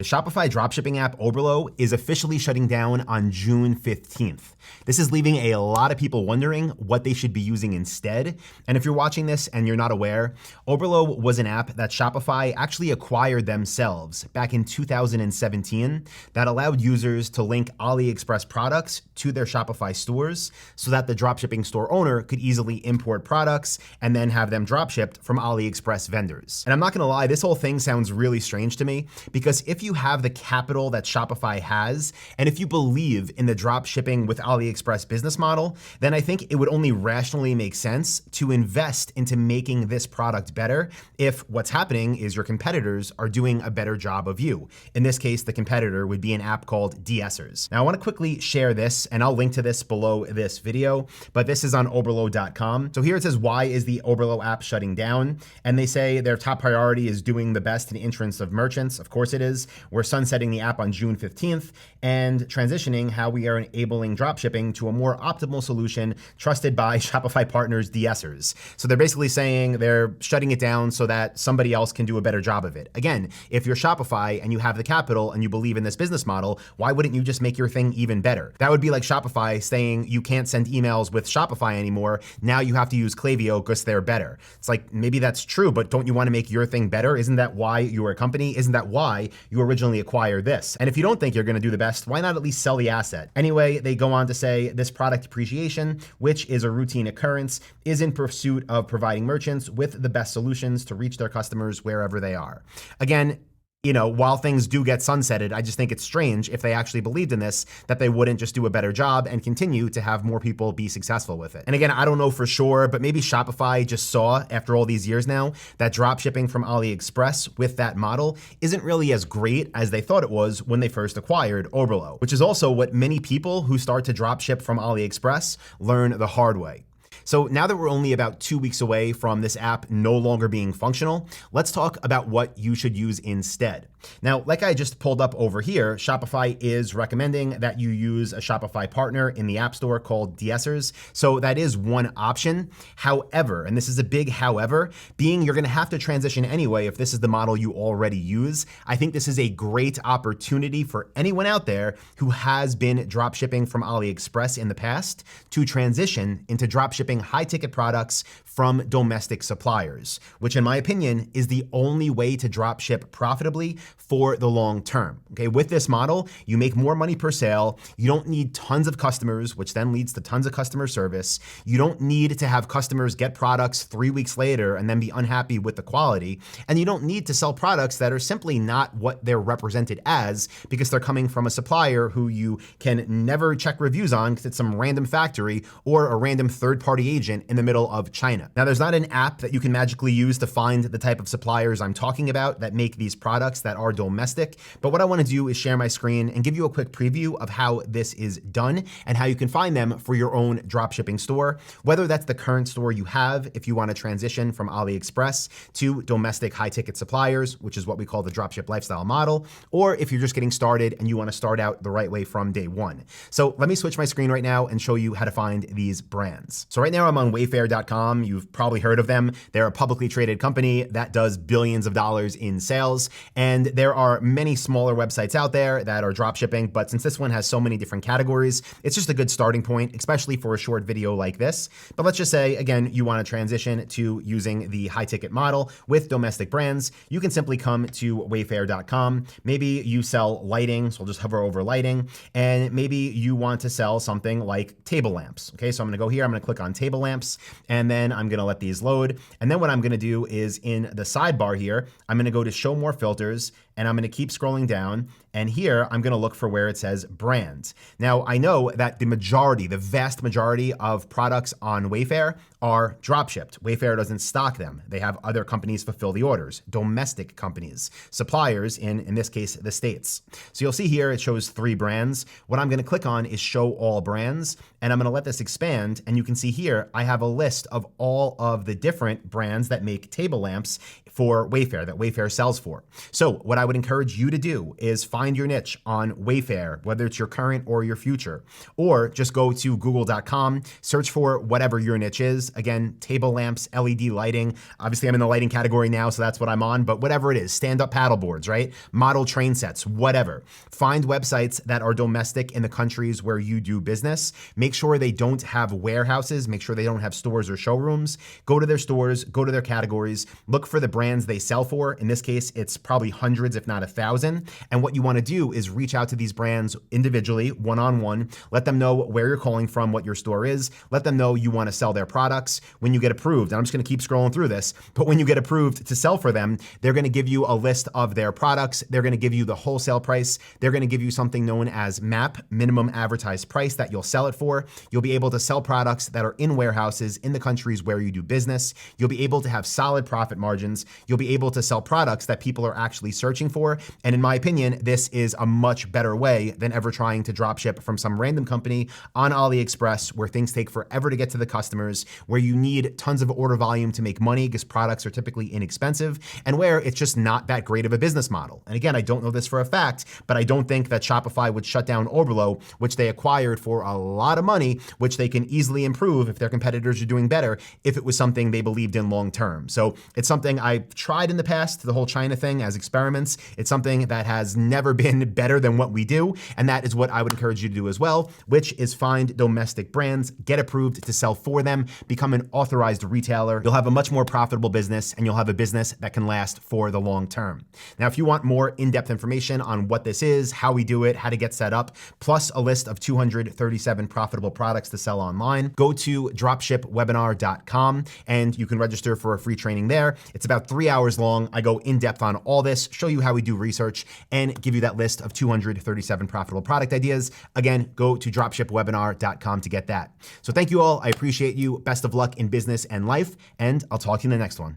The Shopify Dropshipping App Oberlo is officially shutting down on June 15th. This is leaving a lot of people wondering what they should be using instead. And if you're watching this and you're not aware, Oberlo was an app that Shopify actually acquired themselves back in 2017 that allowed users to link AliExpress products to their Shopify stores so that the dropshipping store owner could easily import products and then have them dropshipped from AliExpress vendors. And I'm not gonna lie, this whole thing sounds really strange to me because if you have the capital that Shopify has, and if you believe in the drop shipping with AliExpress business model, then I think it would only rationally make sense to invest into making this product better if what's happening is your competitors are doing a better job of you. In this case, the competitor would be an app called DSers. Now I wanna quickly share this, and I'll link to this below this video, but this is on Oberlo.com. So here it says, why is the Oberlo app shutting down? And they say their top priority is doing the best in the interests of merchants. Of course it is. We're sunsetting the app on June 15th and transitioning how we are enabling dropshipping to a more optimal solution trusted by Shopify partners, DSers. So they're basically saying they're shutting it down so that somebody else can do a better job of it. Again, if you're Shopify and you have the capital and you believe in this business model, why wouldn't you just make your thing even better? That would be like Shopify saying you can't send emails with Shopify anymore. Now you have to use Klaviyo because they're better. It's like, maybe that's true, but don't you want to make your thing better? Isn't that why you're a company? Isn't that why you originally acquired this? And if you don't think you're going to do the best, why not at least sell the asset? Anyway, they go on to say this product depreciation, which is a routine occurrence, is in pursuit of providing merchants with the best solutions to reach their customers wherever they are. Again, while things do get sunsetted, I just think it's strange if they actually believed in this, that they wouldn't just do a better job and continue to have more people be successful with it. And again, I don't know for sure, but maybe Shopify just saw after all these years now that drop shipping from AliExpress with that model isn't really as great as they thought it was when they first acquired Oberlo, which is also what many people who start to drop ship from AliExpress learn the hard way. So now that we're only about 2 weeks away from this app no longer being functional, let's talk about what you should use instead. Now, like I just pulled up over here, Shopify is recommending that you use a Shopify partner in the App Store called DSers. So that is one option. However, and this is a big however, being you're gonna have to transition anyway if this is the model you already use, I think this is a great opportunity for anyone out there who has been drop shipping from AliExpress in the past to transition into drop shipping high ticket products from domestic suppliers, which in my opinion is the only way to drop ship profitably for the long term. Okay, with this model, you make more money per sale. You don't need tons of customers, which then leads to tons of customer service. You don't need to have customers get products 3 weeks later and then be unhappy with the quality. And you don't need to sell products that are simply not what they're represented as because they're coming from a supplier who you can never check reviews on because it's some random factory or a random third-party agent in the middle of China. Now, there's not an app that you can magically use to find the type of suppliers I'm talking about that make these products that are domestic, but what I want to do is share my screen and give you a quick preview of how this is done and how you can find them for your own dropshipping store, whether that's the current store you have if you want to transition from AliExpress to domestic high-ticket suppliers, which is what we call the dropship lifestyle model, or if you're just getting started and you want to start out the right way from day one. So let me switch my screen right now and show you how to find these brands. So right now I'm on Wayfair.com. You've probably heard of them. They're a publicly traded company that does billions of dollars in sales, and there are many smaller websites out there that are drop shipping, but since this one has so many different categories, it's just a good starting point, especially for a short video like this. But let's just say, again, you want to transition to using the high ticket model with domestic brands. You can simply come to Wayfair.com. Maybe you sell lighting, so I'll just hover over lighting, and maybe you want to sell something like table lamps. Okay, so I'm gonna go here, I'm gonna click on table lamps, and then I'm gonna let these load. And then what I'm gonna do is in the sidebar here, I'm gonna go to show more filters, and I'm gonna keep scrolling down. And here I'm gonna look for where it says brands. Now I know that the vast majority of products on Wayfair are dropshipped. Wayfair doesn't stock them. They have other companies fulfill the orders, domestic companies, suppliers in this case, the States. So you'll see here, it shows 3 brands. What I'm gonna click on is show all brands, and I'm gonna let this expand. And you can see here, I have a list of all of the different brands that make table lamps for Wayfair, that Wayfair sells for. So what I would would encourage you to do is find your niche on Wayfair, whether it's your current or your future, or just go to google.com, search for whatever your niche is. Again, table lamps, LED lighting. Obviously, I'm in the lighting category now, so that's what I'm on, but whatever it is, stand-up paddle boards, right? Model train sets, whatever. Find websites that are domestic in the countries where you do business. Make sure they don't have warehouses. Make sure they don't have stores or showrooms. Go to their stores, go to their categories, look for the brands they sell for. In this case, it's probably hundreds, if not 1,000. And what you want to do is reach out to these brands individually, one-on-one. Let them know where you're calling from, what your store is. Let them know you want to sell their products. When you get approved, and I'm just going to keep scrolling through this, but when you get approved to sell for them, they're going to give you a list of their products. They're going to give you the wholesale price. They're going to give you something known as MAP, minimum advertised price, that you'll sell it for. You'll be able to sell products that are in warehouses in the countries where you do business. You'll be able to have solid profit margins. You'll be able to sell products that people are actually searching for. And in my opinion, this is a much better way than ever trying to drop ship from some random company on AliExpress where things take forever to get to the customers, where you need tons of order volume to make money because products are typically inexpensive, and where it's just not that great of a business model. And again, I don't know this for a fact, but I don't think that Shopify would shut down Oberlo, which they acquired for a lot of money, which they can easily improve if their competitors are doing better, if it was something they believed in long term. So it's something I've tried in the past, the whole China thing, as experiments. It's something that has never been better than what we do. And that is what I would encourage you to do as well, which is find domestic brands, get approved to sell for them, become an authorized retailer. You'll have a much more profitable business, and you'll have a business that can last for the long term. Now, if you want more in-depth information on what this is, how we do it, how to get set up, plus a list of 237 profitable products to sell online, go to dropshipwebinar.com and you can register for a free training there. It's about 3 hours long. I go in depth on all this, show you how we do research, and give you that list of 237 profitable product ideas. Again, go to dropshipwebinar.com to get that. So thank you all. I appreciate you. Best of luck in business and life, and I'll talk to you in the next one.